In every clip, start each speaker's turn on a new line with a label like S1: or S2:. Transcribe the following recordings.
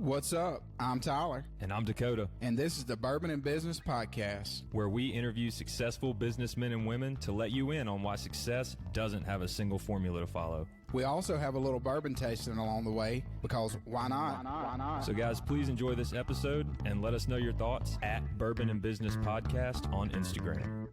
S1: What's up? I'm Tyler.
S2: And I'm Dakota.
S1: And this is the Bourbon and Business Podcast,
S2: where we interview successful businessmen and women to let you in on why success doesn't have a single formula to follow.
S1: We also have a little bourbon tasting along the way, because why not?
S3: Why not?
S2: So guys, please enjoy this episode and let us know your thoughts at Bourbon and Business Podcast on Instagram.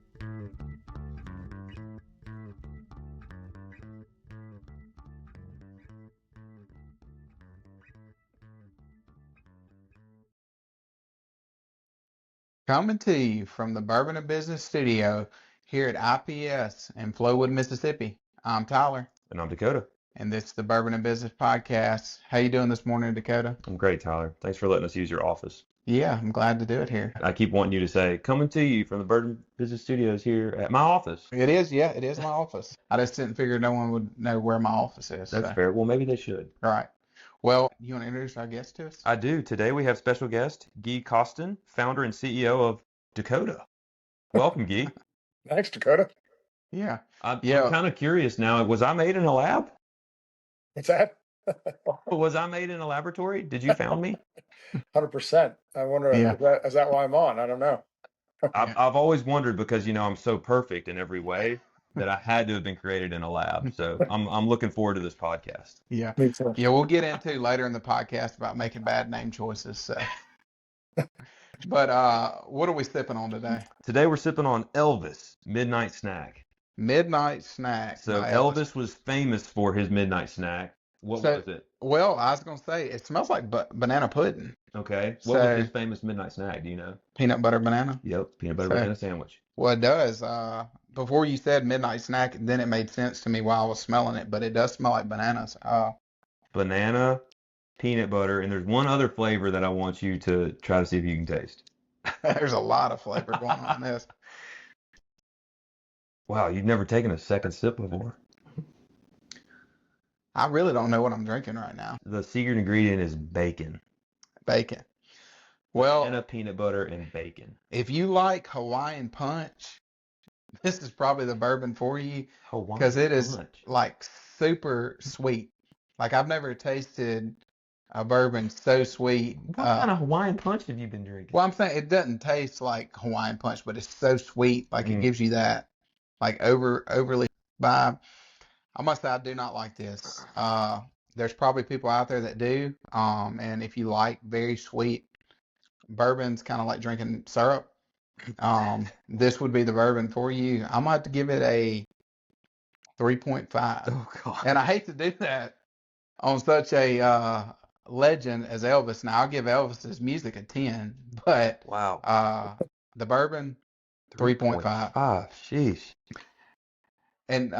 S1: Coming to you from the Bourbon and Business Studio here at IPS in Flowood, Mississippi. I'm Tyler.
S3: And I'm Dakota.
S1: And this is the Bourbon and Business Podcast. How you doing this morning, Dakota?
S3: I'm great, Tyler. Thanks for letting us use your office.
S1: Yeah, I'm glad to do it here.
S3: I keep wanting you to say, coming to you from the Bourbon Business Studios here at my office.
S1: It is my office. I just didn't figure no one would know where my office is.
S3: That's fair. Well, maybe they should.
S1: All right. Well, you want to introduce our guest to us?
S3: I do. Today we have special guest, Gui Costin, founder and CEO of Dakota. Welcome, Gui.
S4: Thanks, Dakota.
S1: Yeah.
S3: I'm kind of curious now. Was I made in a lab?
S4: What's that?
S3: Was I made in a laboratory? Did you found me?
S4: 100%. I wonder, is that why I'm on? I don't know.
S3: I've always wondered because, I'm so perfect in every way that I had to have been created in a lab. So I'm looking forward to this podcast.
S1: Yeah. Yeah, we'll get into later in the podcast about making bad name choices. So. But what are we sipping on today?
S3: Today we're sipping on Elvis Midnight Snack.
S1: Midnight Snack.
S3: So Elvis was famous for his midnight snack. What was it?
S1: Well, I was going to say, it smells like banana pudding.
S3: Okay. What was his famous midnight snack? Do you know?
S1: Peanut butter banana?
S3: Yep. Peanut butter banana sandwich.
S1: Well, it does. Before you said midnight snack, then it made sense to me while I was smelling it, but it does smell like bananas.
S3: Banana, peanut butter, and there's one other flavor that I want you to try to see if you can taste.
S1: There's a lot of flavor going on in this.
S3: Wow, you've never taken a second sip before.
S1: I really don't know what I'm drinking right now.
S3: The secret ingredient is bacon.
S1: Bacon. Well,
S3: banana, peanut butter, and bacon.
S1: If you like Hawaiian Punch, this is probably the bourbon for you, because it is like super sweet. Like, I've never tasted a bourbon so sweet.
S3: What kind of Hawaiian Punch have you been drinking?
S1: Well, I'm saying it doesn't taste like Hawaiian Punch, but it's so sweet. Like, it gives you that like overly vibe. I must say I do not like this. There's probably people out there that do. And if you like very sweet bourbons, kind of like drinking syrup, this would be the bourbon for you. I'm going to have to give it a 3.5.
S3: Oh, God.
S1: And I hate to do that on such a legend as Elvis. Now, I'll give Elvis's music a 10, but
S3: wow.
S1: The bourbon, 3.5.
S3: Sheesh.
S1: And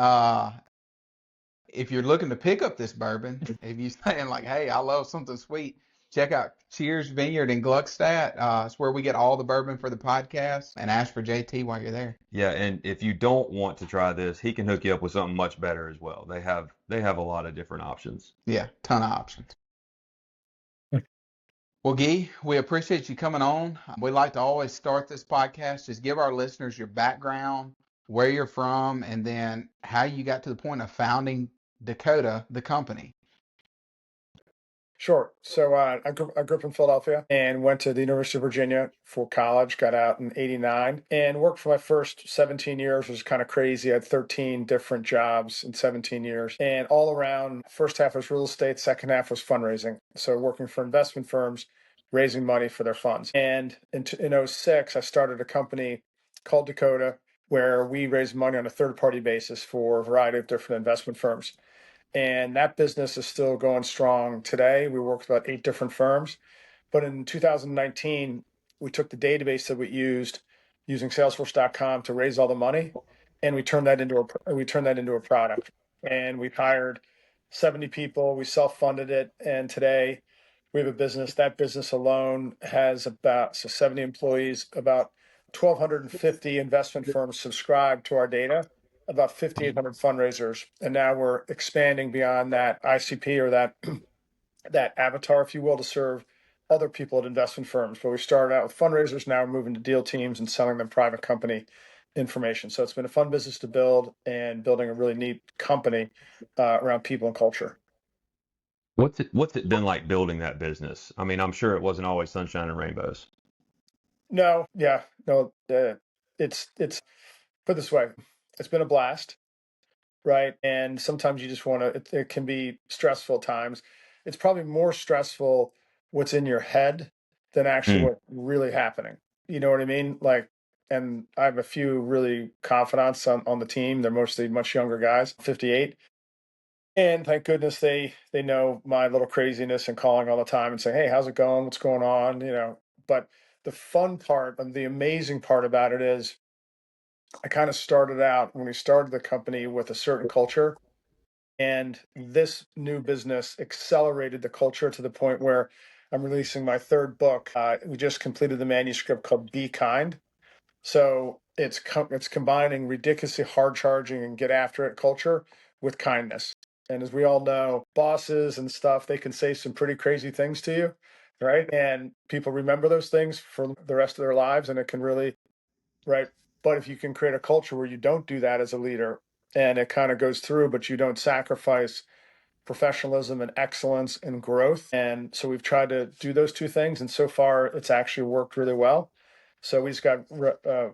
S1: if you're looking to pick up this bourbon, if you're saying like, hey, I love something sweet, check out Cheers Vineyard in Gluckstadt. It's where we get all the bourbon for the podcast, and ask for JT while you're there.
S3: Yeah, and if you don't want to try this, he can hook you up with something much better as well. They have a lot of different options.
S1: Yeah, ton of options. Well, Guy, we appreciate you coming on. We like to always start this podcast. Just give our listeners your background, where you're from, and then how you got to the point of founding Dakota, the company.
S4: Sure. So I grew up in Philadelphia and went to the University of Virginia for college, got out in 89, and worked for my first 17 years. It was kind of crazy. I had 13 different jobs in 17 years. And all around, first half was real estate, second half was fundraising. So working for investment firms, raising money for their funds. And in 06, I started a company called Dakota, where we raise money on a third-party basis for a variety of different investment firms. And that business is still going strong today. We work with about 8 different firms. But in 2019, we took the database that we used using Salesforce.com to raise all the money, and we turned that into a product. And we hired 70 people. We self-funded it, and today we have a business. That business alone has about 70 employees, about 1,250 investment firms subscribe to our data, about 5,800 fundraisers. And now we're expanding beyond that ICP, or that avatar, if you will, to serve other people at investment firms. But we started out with fundraisers. Now we're moving to deal teams and selling them private company information. So it's been a fun business to build, and building a really neat company around people and culture.
S3: What's it been like building that business? I mean, I'm sure it wasn't always sunshine and rainbows.
S4: No, yeah, no, it's put this way, it's been a blast, right? And sometimes you just want to, it can be stressful at times. It's probably more stressful what's in your head than actually
S3: Mm.
S4: what's really happening. You know what I mean? Like, and I have a few really confidants on the team. They're mostly much younger guys, 58. And thank goodness they know my little craziness and calling all the time and saying, "Hey, how's it going? What's going on?" You know. But the fun part and the amazing part about it is I kind of started out when we started the company with a certain culture, and this new business accelerated the culture to the point where I'm releasing my third book. We just completed the manuscript called Be Kind. So it's combining ridiculously hard charging and get after it culture with kindness. And as we all know, bosses and stuff, they can say some pretty crazy things to you, right? And people remember those things for the rest of their lives, and it can really, right? But if you can create a culture where you don't do that as a leader and it kind of goes through, but you don't sacrifice professionalism and excellence and growth. And so we've tried to do those two things. And so far, it's actually worked really well. So we just got,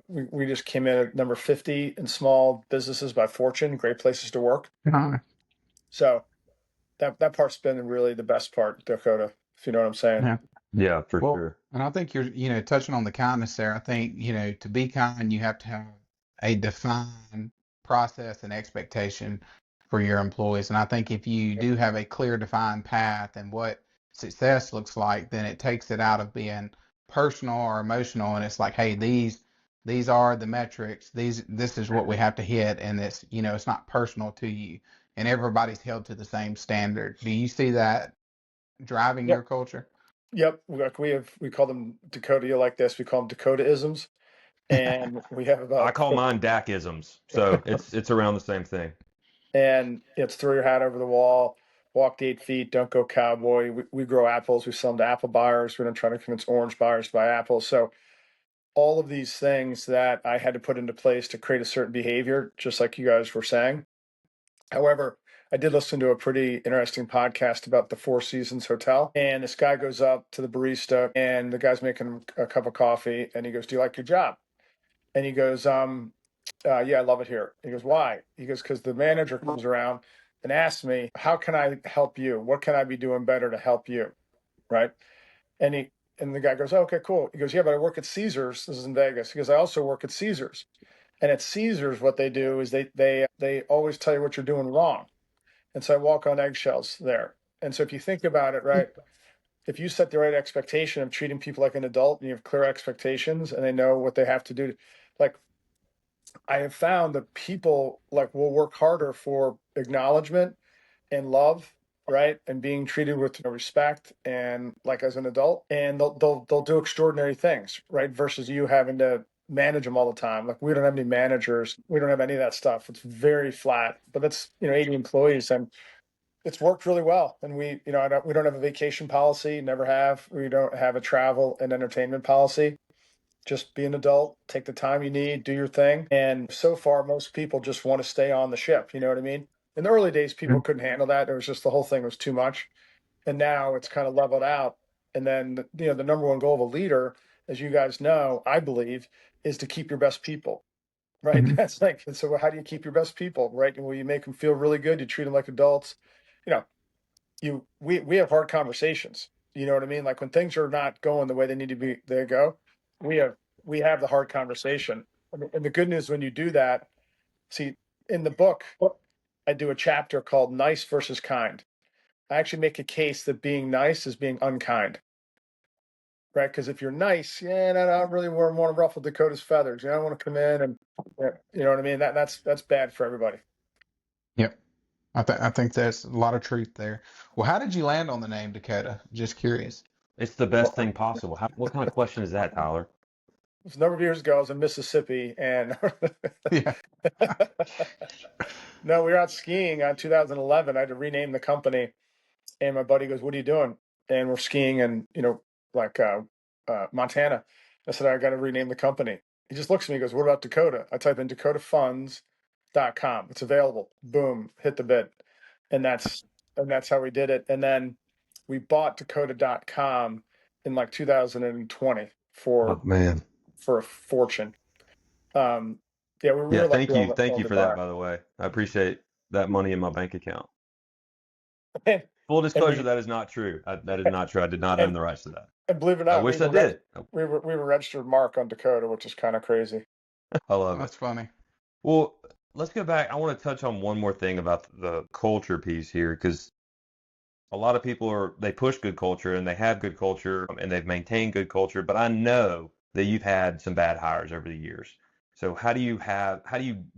S4: we just came in at number 50 in small businesses by Fortune, great places to work.
S1: Nice.
S4: So that part's been really the best part, Dakota, if you know what I'm saying.
S1: Yeah.
S3: Yeah, for
S1: Well,
S3: sure.
S1: and I think you're touching on the kindness there. I think, to be kind, you have to have a defined process and expectation for your employees. And I think if you do have a clear, defined path and what success looks like, then it takes it out of being personal or emotional. And it's like, hey, these are the metrics. This is what we have to hit. And it's not personal to you. And everybody's held to the same standard. Do you see that driving your
S4: Yep.
S1: culture?
S4: Yep. Like we call them Dakota, you like this, we call them Dakota-isms. And we have
S3: I
S4: about,
S3: call mine DAC-isms, so it's around the same thing.
S4: and it's throw your hat over the wall, walk the 8 feet, don't go cowboy. We grow apples. We sell them to apple buyers. We don't try to convince orange buyers to buy apples. So all of these things that I had to put into place to create a certain behavior, just like you guys were saying. However, I did listen to a pretty interesting podcast about the Four Seasons Hotel. And this guy goes up to the barista and the guy's making him a cup of coffee. And he goes, "Do you like your job?" And he goes, yeah, I love it here." He goes, "Why?" He goes, "Because the manager comes around and asks me, how can I help you? What can I be doing better to help you?" Right. And the guy goes, "Oh, okay, cool." He goes, "Yeah, but I work at Caesars." This is in Vegas. He goes, "I also work at Caesars." And at Caesars, what they do is they always tell you what you're doing wrong. And so I walk on eggshells there. And so if you think about it, right, if you set the right expectation of treating people like an adult and you have clear expectations and they know what they have to do, like I have found that people like will work harder for acknowledgement and love, right, and being treated with respect and like as an adult, and they'll do extraordinary things, right, versus you having to manage them all the time. Like we don't have any managers, we don't have any of that stuff. It's very flat, but that's 80 employees, and it's worked really well. And we don't have a vacation policy, never have. We don't have a travel and entertainment policy. Just be an adult, take the time you need, do your thing. And so far, most people just want to stay on the ship. You know what I mean? In the early days, people couldn't handle that. It was just the whole thing was too much. And now it's kind of leveled out. And then, the number one goal of a leader, as you guys know, I believe, is to keep your best people. Right.
S1: Mhm.
S4: That's like, so how do you keep your best people? Right. Well, you make them feel really good. You treat them like adults. You know, we have hard conversations. You know what I mean? Like when things are not going the way they need to be, they go. We have we have the hard conversation. And the good news when you do that, see, in the book, I do a chapter called Nice versus Kind. I actually make a case that being nice is being unkind. Right? Because if you're nice, yeah, no, I don't really want to ruffle Dakota's feathers. I want to come in and you know what I mean? That's bad for everybody.
S1: Yep. I think there's a lot of truth there. Well, how did you land on the name Dakota? Just curious.
S3: It's the best thing possible. What kind of question is that, Tyler?
S4: It was a number of years ago. I was in Mississippi, and
S1: Yeah.
S4: no, we were out skiing in 2011. I had to rename the company, and my buddy goes, "What are you doing?" And we're skiing in, like Montana. I said, "I got to rename the company." He just looks at me and goes, "What about Dakota?" I type in dakotafunds.com. It's available. Boom, hit the bid. And that's how we did it. And then we bought Dakota.com in like 2020
S3: Oh
S4: for
S3: man.
S4: a fortune. Yeah, we
S3: Yeah,
S4: were like the
S3: thank you
S4: only
S3: for that,
S4: buyer.
S3: by the way. I appreciate that money in my bank account.
S4: And,
S3: Full
S4: and
S3: disclosure,
S4: we
S3: that is not true. That is not true. I did not own
S4: and,
S3: the rights to that.
S4: and believe it or
S3: I
S4: not,
S3: wish I did.
S4: we were registered mark on Dakota, which is kind of crazy.
S3: I love it.
S1: That's funny.
S3: Well, let's go back. I want to touch on one more thing about the culture piece here, because a lot of people they push good culture and they have good culture and they've maintained good culture, but I know that you've had some bad hires over the years. So how do you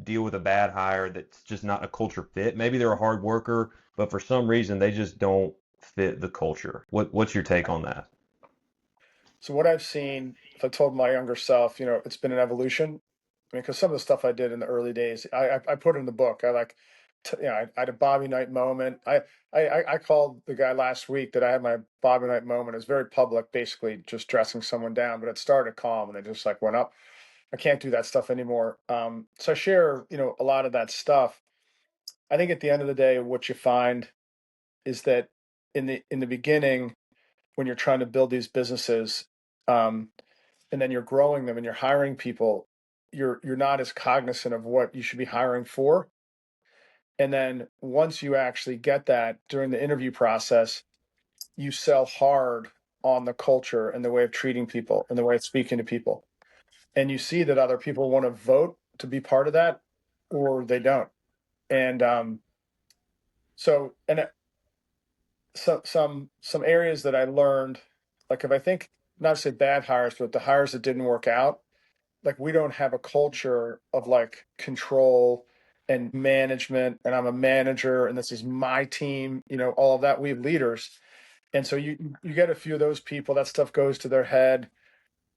S3: deal with a bad hire that's just not a culture fit? Maybe they're a hard worker, but for some reason they just don't fit the culture. What's your take on that?
S4: So what I've seen, if I told my younger self, it's been an evolution. I mean, because some of the stuff I did in the early days, I put in the book. I like, I had a Bobby Knight moment. I called the guy last week that I had my Bobby Knight moment. It was very public, basically just dressing someone down, but it started calm and it just like went up. I can't do that stuff anymore. So I share, a lot of that stuff. I think at the end of the day, what you find is that in the beginning, when you're trying to build these businesses, um, and then you're growing them and you're hiring people, you're not as cognizant of what you should be hiring for. And then once you actually get that during the interview process, you sell hard on the culture and the way of treating people and the way of speaking to people. And you see that other people want to vote to be part of that or they don't. And so and some areas that I learned, like if I think not to say bad hires, but the hires that didn't work out, like we don't have a culture of like control and management and I'm a manager and this is my team, all of that. We have leaders. And so you get a few of those people, that stuff goes to their head.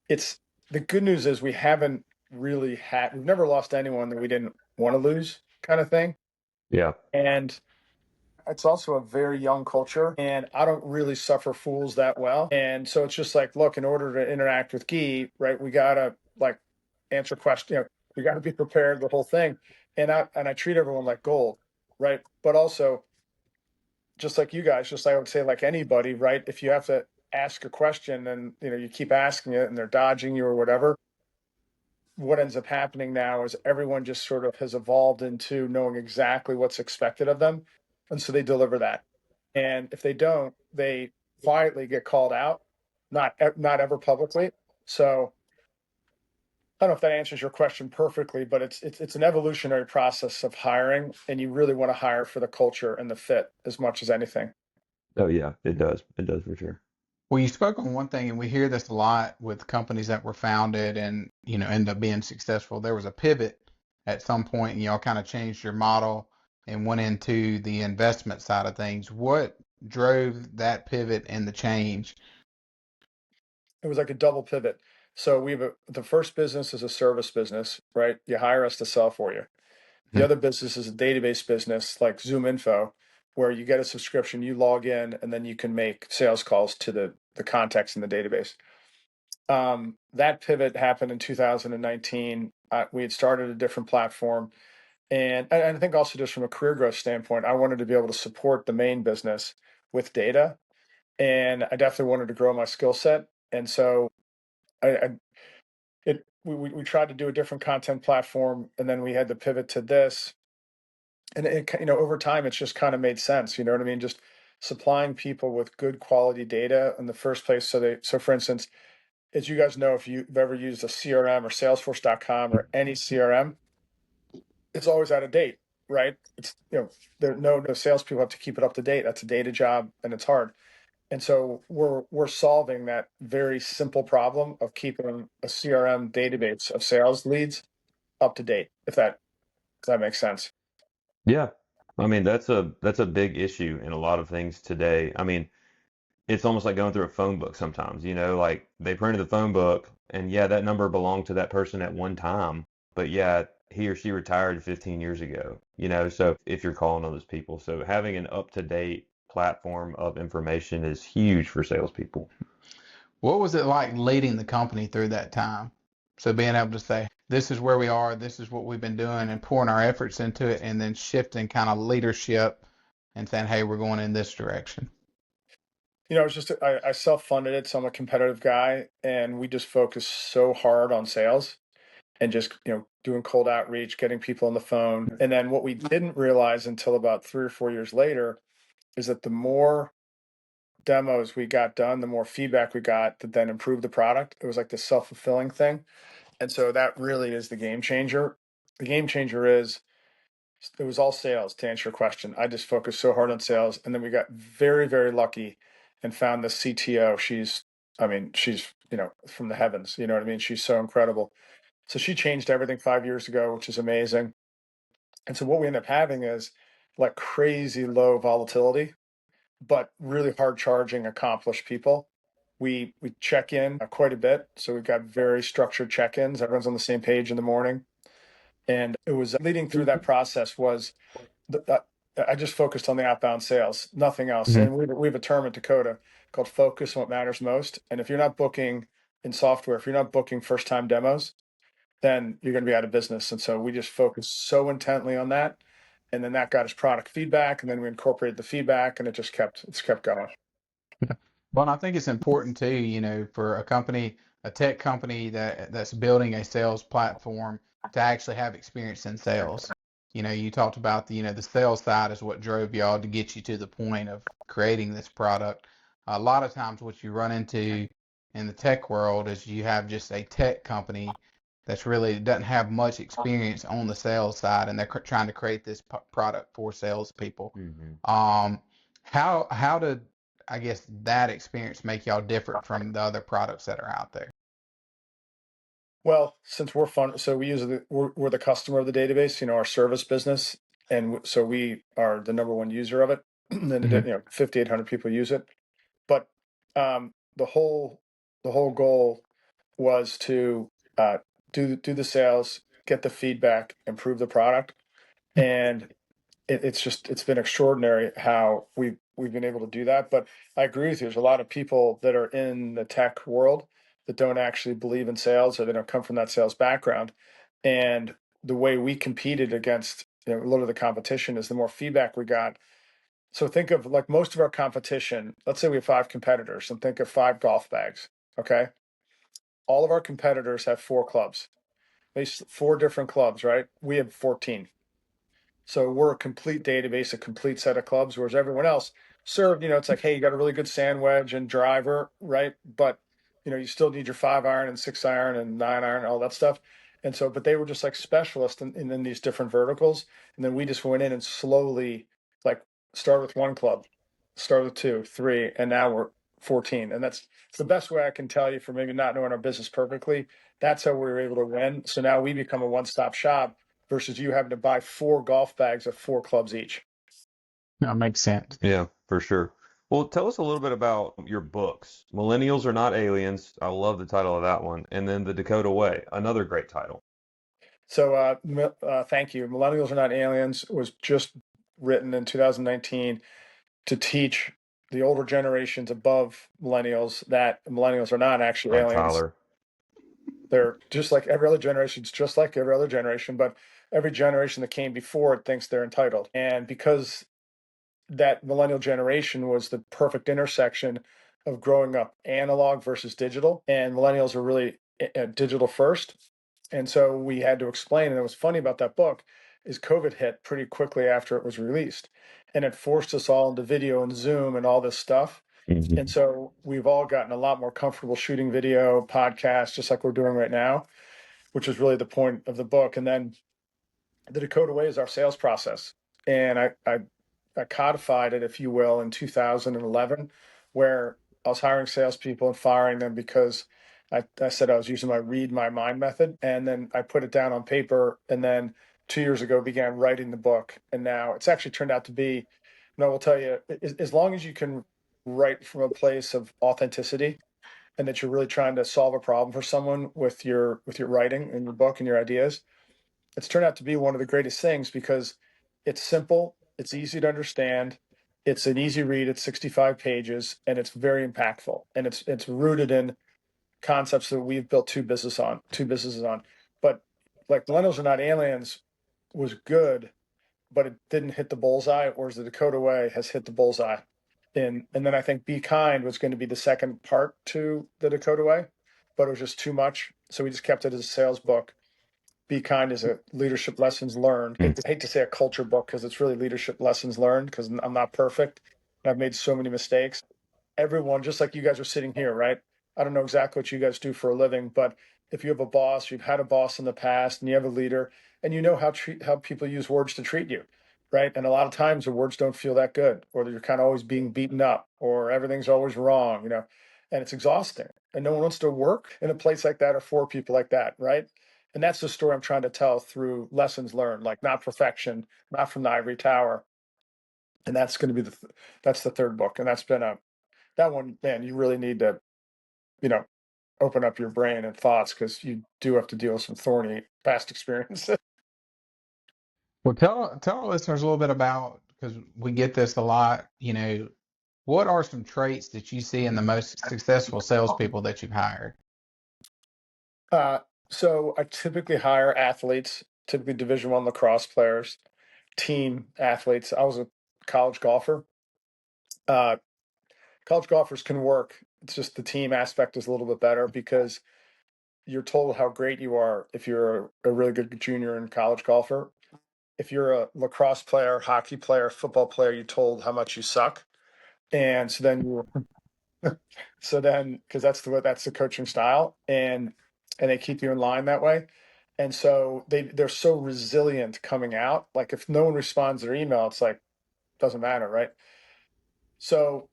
S4: It's the good news is we've never lost anyone that we didn't want to lose kind of thing.
S3: Yeah.
S4: And it's also a very young culture and I don't really suffer fools that well. And so it's just like, look, in order to interact with Guy, right, we gotta like answer questions, we gotta be prepared, the whole thing. And I treat everyone like gold, right? But also just like you guys, just like I would say like anybody, right? If you have to ask a question and you keep asking it and they're dodging you or whatever, what ends up happening now is everyone just sort of has evolved into knowing exactly what's expected of them. And so they deliver that. And if they don't, they quietly get called out, not ever publicly. So I don't know if that answers your question perfectly, but it's an evolutionary process of hiring, and you really want to hire for the culture and the fit as much as anything.
S3: Oh yeah, it does. It does for sure.
S1: Well, you spoke on one thing, and we hear this a lot with companies that were founded and, end up being successful. There was a pivot at some point, and y'all kind of changed your model and went into the investment side of things. What drove that pivot and the change?
S4: It was like a double pivot. So the first business is a service business, right? You hire us to sell for you. The other business is a database business like Zoom Info, where you get a subscription, you log in, and then you can make sales calls to the contacts in the database. That pivot happened in 2019. We had started a different platform. And I think also just from a career growth standpoint, I wanted to be able to support the main business with data. And I definitely wanted to grow my skill set. And so we tried to do a different content platform, and then we had to pivot to this. And over time, it's just kind of made sense. You know what I mean? Just supplying people with good quality data in the first place. So for instance, as you guys know, if you've ever used a CRM or Salesforce.com or any CRM, it's always out of date, right? It's there no salespeople have to keep it up to date. That's a data job, and it's hard. And so we're solving that very simple problem of keeping a CRM database of sales leads up to date. If that makes sense.
S3: Yeah. I mean, that's a big issue in a lot of things today. I mean, it's almost like going through a phone book sometimes, like they printed the phone book and yeah, that number belonged to that person at one time, but yeah, he or she retired 15 years ago, so if you're calling on those people. So having an up-to-date platform of information is huge for salespeople.
S1: What was it like leading the company through that time? So being able to say, this is where we are, this is what we've been doing, and pouring our efforts into it, and then shifting kind of leadership and saying, hey, we're going in this direction.
S4: It's just I self-funded it, so I'm a competitive guy, and we just focus so hard on sales and just doing cold outreach, getting people on the phone. And then what we didn't realize until about 3 or 4 years later is that the more demos we got done, the more feedback we got that then improved the product. It was like this self-fulfilling thing. And so that really is the game changer. The game changer is it was all sales, to answer your question. I just focused so hard on sales. And then we got very, very lucky and found the CTO. She's from the heavens. You know what I mean? She's so incredible. So she changed everything 5 years ago, which is amazing. And so what we end up having is like crazy low volatility, but really hard charging, accomplished people. We check in quite a bit. So we've got very structured check-ins. Everyone's on the same page in the morning. And it was leading through that process was I just focused on the outbound sales, nothing else.
S1: Mhm.
S4: And we have a term at Dakota called focus on what matters most. And if you're not booking in software, if you're not booking first-time demos, then you're going to be out of business. And so we just focused so intently on that. And then that got us product feedback. And then we incorporated the feedback and it's kept going.
S1: Well, and I think it's important too, for a tech company that's building a sales platform to actually have experience in sales. You talked about the sales side is what drove y'all to get you to the point of creating this product. A lot of times what you run into in the tech world is you have just a tech company that's really doesn't have much experience on the sales side, and they're trying to create this product for salespeople. Um, how did I guess that experience make y'all different from the other products that are out there?
S4: Well, since we're fun, so we're the customer of the database, our service business. And so we are the number one user of it. And then,
S1: Mhm.
S4: 5,800 people use it. But the whole goal was to do the sales, get the feedback, improve the product, and it's been extraordinary how we've been able to do that. But I agree with you. There's a lot of people that are in the tech world that don't actually believe in sales or they don't come from that sales background. And the way we competed against a lot of the competition is the more feedback we got. So think of like most of our competition. Let's say we have 5 competitors, and think of 5 golf bags. Okay, all of our competitors have 4 clubs. They 4 different clubs, right? We have 14. So we're a complete database, a complete set of clubs, whereas everyone else served, it's like, hey, you got a really good sand wedge and driver, right? But you still need your 5 iron and 6 iron and 9 iron, all that stuff. And so, but they were just like specialists in these different verticals. And then we just went in and slowly like start with 1 club, start with 2, 3, and now we're 14. And it's the best way I can tell you for maybe not knowing our business perfectly. That's how we were able to win. So now we become a one-stop shop versus you having to buy 4 golf bags of 4 clubs each.
S1: That makes sense.
S3: Yeah, for sure. Well, tell us a little bit about your books. Millennials Are Not Aliens. I love the title of that one. And then The Dakota Way, another great title.
S4: So thank you. Millennials Are Not Aliens was just written in 2019 to teach the older generations above millennials that millennials are not actually
S3: By
S4: aliens.
S3: Tyler.
S4: They're just like every other generation. It's just like every other generation, but every generation that came before it thinks they're entitled. And because that millennial generation was the perfect intersection of growing up analog versus digital, and millennials are really digital first. And so we had to explain, and it was funny about that book is COVID hit pretty quickly after it was released, and it forced us all into video and Zoom and all this stuff. And so we've all gotten a lot more comfortable shooting video podcasts, just like we're doing right now, which is really the point of the book. And then the Dakota Way is our sales process. And I codified it, if you will, in 2011, where I was hiring salespeople and firing them because I said I was using my read my mind method. And then I put it down on paper. And then 2 years ago, began writing the book. And now it's actually turned out to be, and I will tell you, as long as you can write from a place of authenticity and that you're really trying to solve a problem for someone with your writing and your book and your ideas, it's turned out to be one of the greatest things because it's simple, it's easy to understand, it's an easy read, it's 65 pages, and it's very impactful. And it's rooted in concepts that we've built two businesses on. But like Millennials Are Not Aliens was good, but it didn't hit the bullseye, whereas the Dakota Way has hit the bullseye. And then I think Be Kind was going to be the second part to the Dakota Way, but it was just too much. So we just kept it as a sales book. Be Kind is a leadership lessons learned. I hate to say a culture book because it's really leadership lessons learned because I'm not perfect. I've made so many mistakes. Everyone, just like you guys are sitting here, right? I don't know exactly what you guys do for a living, but if you have a boss, you've had a boss in the past, and you have a leader, and you know how people use words to treat you, right? And a lot of times the words don't feel that good, or you're kind of always being beaten up, or everything's always wrong, and it's exhausting. And no one wants to work in a place like that or for people like that, right? And that's the story I'm trying to tell through lessons learned, like not perfection, not from the ivory tower. And that's going to be that's the third book. And that one, man, you really need to, you know, open up your brain and thoughts because you do have to deal with some thorny past experiences.
S1: Well, tell our listeners a little bit about, because we get this a lot, what are some traits that you see in the most successful salespeople that you've hired?
S4: So I typically hire athletes, typically Division I lacrosse players, team athletes. I was a college golfer. College golfers can work. It's just the team aspect is a little bit better because you're told how great you are if you're a really good junior and college golfer. If you're a lacrosse player, hockey player, football player, you're told how much you suck. And because that's the coaching style, and they keep you in line that way. And so they're so resilient coming out. Like if no one responds to their email, it's like doesn't matter, right? So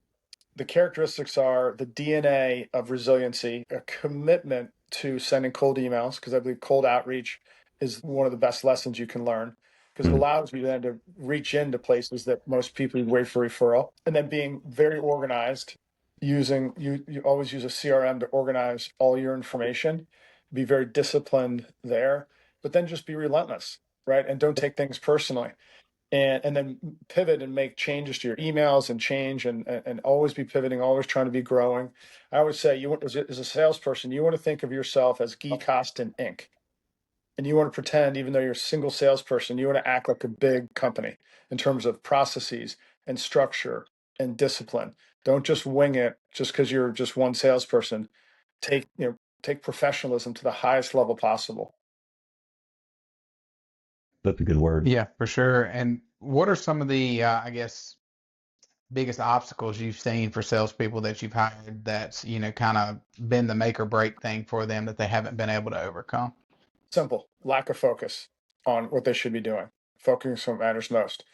S4: the characteristics are the DNA of resiliency, a commitment to sending cold emails, because I believe cold outreach is one of the best lessons you can learn because it allows you then to reach into places that most people wait for referral. And then being very organized, you always use a CRM to organize all your information, be very disciplined there, but then just be relentless, right? And don't take things personally and then pivot and make changes to your emails and change and always be pivoting, always trying to be growing. I always say as a salesperson, you want to think of yourself as Gui Costin Inc. And you want to pretend, even though you're a single salesperson, you want to act like a big company in terms of processes and structure and discipline. Don't just wing it just because you're just one salesperson. Take professionalism to the highest level possible.
S3: That's a good word.
S1: Yeah, for sure. And what are some of the, I guess, biggest obstacles you've seen for salespeople that you've hired that's, kind of been the make or break thing for them that they haven't been able to overcome?
S4: Simple. Lack of focus on what they should be doing. Focusing on what matters most.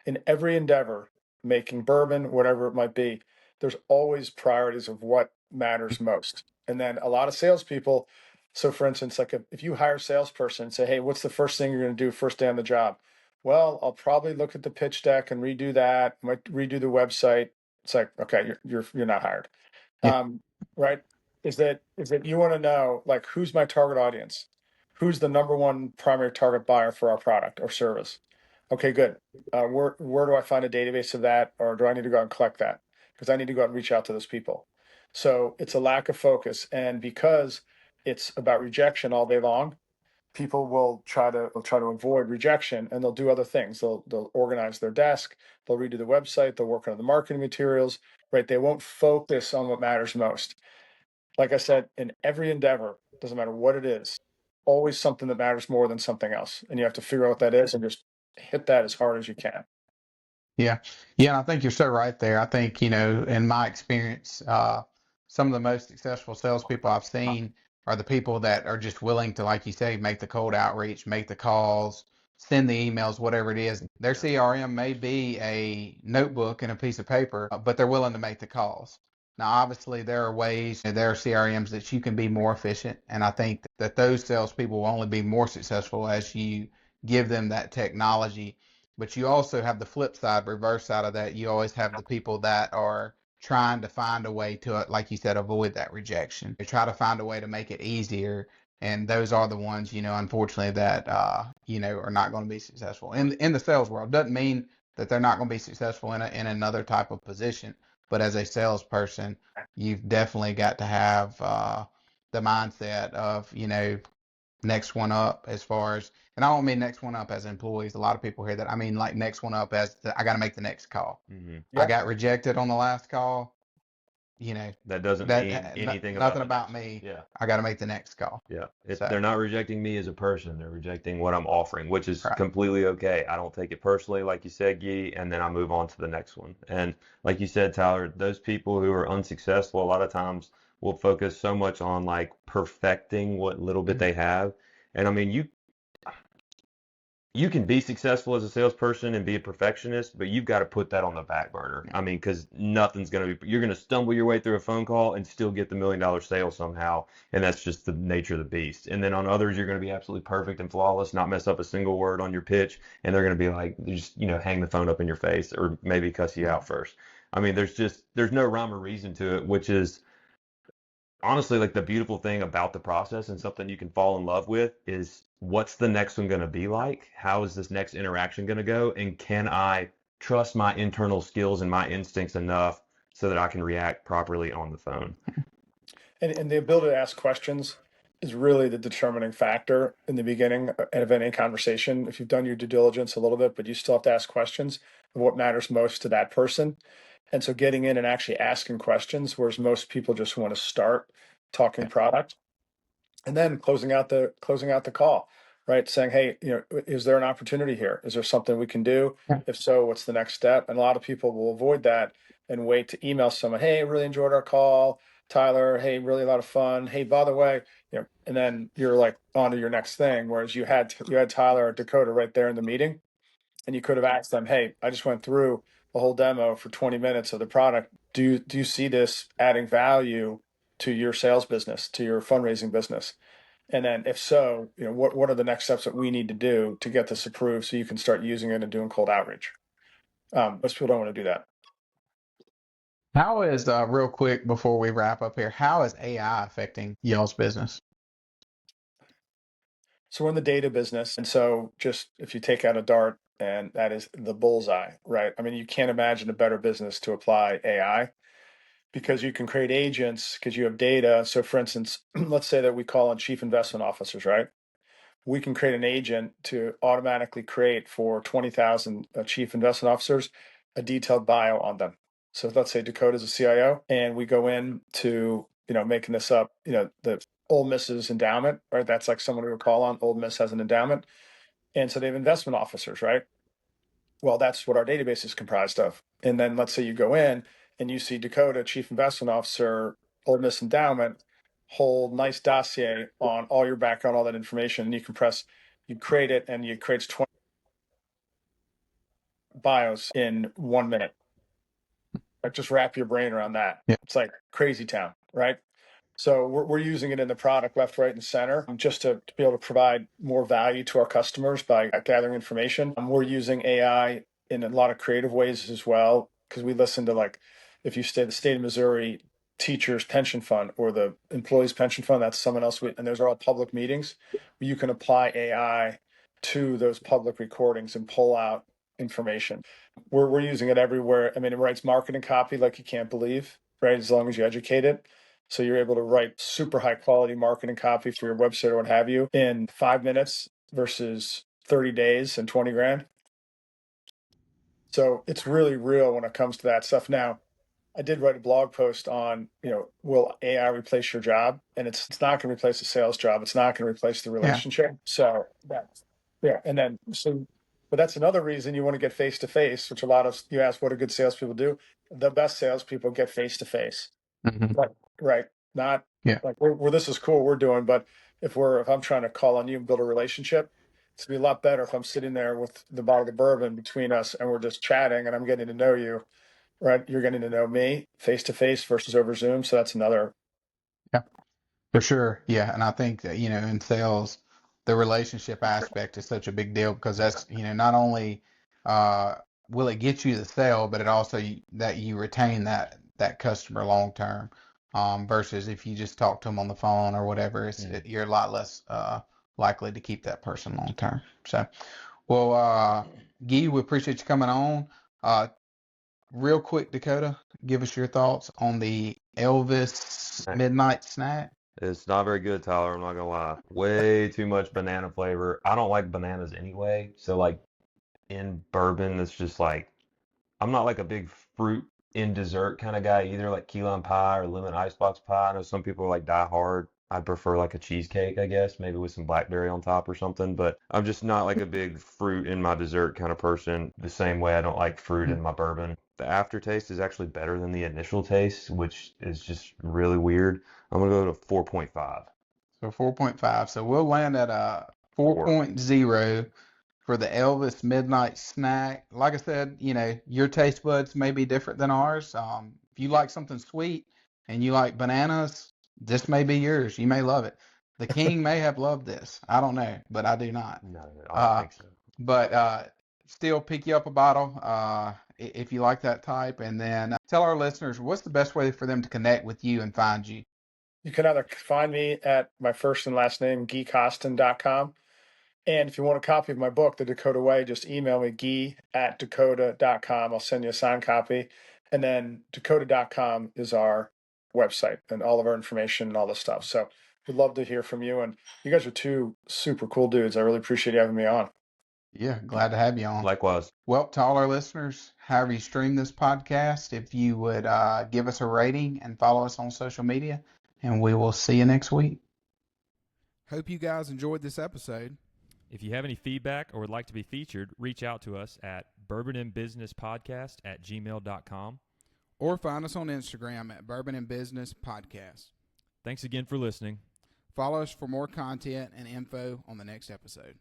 S4: In every endeavor, making bourbon, whatever it might be, there's always priorities of what matters most. And then a lot of salespeople, so for instance, like if you hire a salesperson and say, hey, what's the first thing you're going to do first day on the job? Well, I'll probably look at the pitch deck and redo that, might redo the website. It's like, okay, you're not hired.
S1: Yeah.
S4: Right? Is that you want to know like who's my target audience? Who's the number one primary target buyer for our product or service? Okay, good. Where do I find a database of that, or do I need to go out and collect that? Because I need to go out and reach out to those people. So it's a lack of focus, and because it's about rejection all day long, people will try to avoid rejection, and they'll do other things. They'll organize their desk, they'll redo the website, they'll work on the marketing materials. Right? They won't focus on what matters most. Like I said, in every endeavor, doesn't matter what it is, always something that matters more than something else, and you have to figure out what that is and just hit that as hard as you can.
S1: Yeah. Yeah. And I think you're so right there. I think, in my experience, some of the most successful salespeople I've seen are the people that are just willing to, like you say, make the cold outreach, make the calls, send the emails, whatever it is. Their CRM may be a notebook and a piece of paper, but they're willing to make the calls. Now, obviously, there are ways, there are CRMs that you can be more efficient. And I think that those salespeople will only be more successful as you give them that technology. But you also have the flip side, reverse side of that. You always have the people that are trying to find a way to, like you said, avoid that rejection. They try to find a way to make it easier. And those are the ones, unfortunately, that, are not going to be successful in the sales world. Doesn't mean that they're not going to be successful in another type of position. But as a salesperson, you've definitely got to have the mindset of, next one up as far as, and I don't mean next one up as employees. A lot of people hear that. I mean like next one up as I got to make the next call. I got rejected on the last call.
S3: That doesn't mean anything about
S1: nothing about me.
S3: Yeah.
S1: I got to make the next call.
S3: Yeah.
S1: So,
S3: They're not rejecting me as a person. They're rejecting what I'm offering, which is
S1: right.
S3: completely okay. I don't take it personally, like you said, Guy, and then I move on to the next one. And like you said, Tyler, those people who are unsuccessful a lot of times will focus so much on like perfecting what little bit they have. And I mean, you can be successful as a salesperson and be a perfectionist, but you've got to put that on the back burner. I mean, because nothing's going to be, you're going to stumble your way through a phone call and still get the $1 million sale somehow. And that's just the nature of the beast. And then on others, you're going to be absolutely perfect and flawless, not mess up a single word on your pitch. And they're going to be like, just, hang the phone up in your face or maybe cuss you out first. I mean, there's no rhyme or reason to it, which is honestly like the beautiful thing about the process and something you can fall in love with is what's the next one going to be like? How is this next interaction going to go? And can I trust my internal skills and my instincts enough so that I can react properly on the phone?
S4: And the ability to ask questions is really the determining factor in the beginning of any conversation. If you've done your due diligence a little bit, but you still have to ask questions of what matters most to that person. And so getting in and actually asking questions, whereas most people just want to start talking product and then closing out the call, right? Saying, hey, is there an opportunity here? Is there something we can do?
S1: Yeah.
S4: If so, what's the next step? And a lot of people will avoid that and wait to email someone, hey, really enjoyed our call, Tyler. Hey, really a lot of fun. Hey, by the way, and then you're like on to your next thing. Whereas you had Tyler or Dakota right there in the meeting, and you could have asked them, hey, I just went through a whole demo for 20 minutes of the product. Do you see this adding value to your sales business, to your fundraising business? And then if so, what are the next steps that we need to do to get this approved so you can start using it and doing cold outreach? Most people don't want to do that.
S1: How is, real quick before we wrap up here, how is AI affecting y'all's business?
S4: So we're in the data business. And so just if you take out a dart and that is the bullseye, right? I mean, you can't imagine a better business to apply AI because you can create agents because you have data. So for instance, let's say that we call on chief investment officers, right? We can create an agent to automatically create for 20,000 chief investment officers a detailed bio on them. So let's say Dakota's a CIO and we go in to, making this up, the Ole Miss's endowment, right? That's like someone we would call on. Ole Miss has an endowment. And so they have investment officers, right? Well, that's what our database is comprised of. And then let's say you go in and you see Dakota, chief investment officer, Ole Miss endowment, whole nice dossier on all your background, all that information. And you create it and it creates 20 bios in 1 minute. Like just wrap your brain around that.
S1: Yeah.
S4: It's like crazy town, right? So we're using it in the product left, right, and center just to be able to provide more value to our customers by gathering information. We're using AI in a lot of creative ways as well, because we listen to if you stay the state of Missouri teachers pension fund or the employees pension fund, that's someone else. And those are all public meetings where you can apply AI to those public recordings and pull out information. We're using it everywhere. I mean, it writes marketing copy like you can't believe, right? As long as you educate it. So you're able to write super high quality marketing copy for your website or what have you in 5 minutes versus 30 days and 20 grand. So it's really real when it comes to that stuff. Now, I did write a blog post on, will AI replace your job? And it's not going to replace the sales job. It's not going to replace the relationship. Yeah. So that's, yeah. And then, but that's another reason you want to get face to face, which you ask what do good salespeople do? The best salespeople get face to face. Right. Not like we're this is cool we're doing, but if I'm trying to call on you and build a relationship, it's gonna be a lot better if I'm sitting there with the bottle of bourbon between us and we're just chatting and I'm getting to know you, right? You're getting to know me face to face versus over Zoom. So that's another.
S1: Yeah, for sure. Yeah. And I think that, in sales, the relationship aspect is such a big deal because that's, not only will it get you the sale, but it also that you retain that customer long term. Versus if you just talk to them on the phone or whatever, you're a lot less likely to keep that person long term. So, well, Guy, we appreciate you coming on. Real quick, Dakota, give us your thoughts on the Elvis Midnight Snack.
S3: It's not very good, Tyler. I'm not gonna lie. Way too much banana flavor. I don't like bananas anyway. So like in bourbon, it's just like I'm not like a big fruit in dessert kind of guy either, like key lime pie or lemon icebox pie. I know some people are like die hard. I'd prefer like a cheesecake, I guess, maybe with some blackberry on top or something. But I'm just not like a big fruit in my dessert kind of person. The same way I don't like fruit in my bourbon. The aftertaste is actually better than the initial taste, which is just really weird. I'm gonna go to 4.5.
S1: So 4.5. So we'll land at a 4.0 for the Elvis Midnight Snack. Like I said, your taste buds may be different than ours. If you like something sweet and you like bananas, this may be yours. You may love it. The King may have loved this. I don't know, but I do not.
S3: No, I don't think so.
S1: But still pick you up a bottle if you like that type. And then tell our listeners, what's the best way for them to connect with you and find you?
S4: You can either find me at my first and last name, GuiCostin.com. And if you want a copy of my book, The Dakota Way, just email me, guy@dakota.com. I'll send you a signed copy. And then dakota.com is our website and all of our information and all this stuff. So we'd love to hear from you. And you guys are two super cool dudes. I really appreciate you having me on.
S1: Yeah, glad to have you on.
S3: Likewise.
S1: Well, to all our listeners, however you stream this podcast, if you would give us a rating and follow us on social media, and we will see you next week.
S5: Hope you guys enjoyed this episode.
S2: If you have any feedback or would like to be featured, reach out to us at bourbonandbusinesspodcast@gmail.com.
S5: Or find us on Instagram at Bourbon and Business Podcast.
S2: Thanks again for listening.
S5: Follow us for more content and info on the next episode.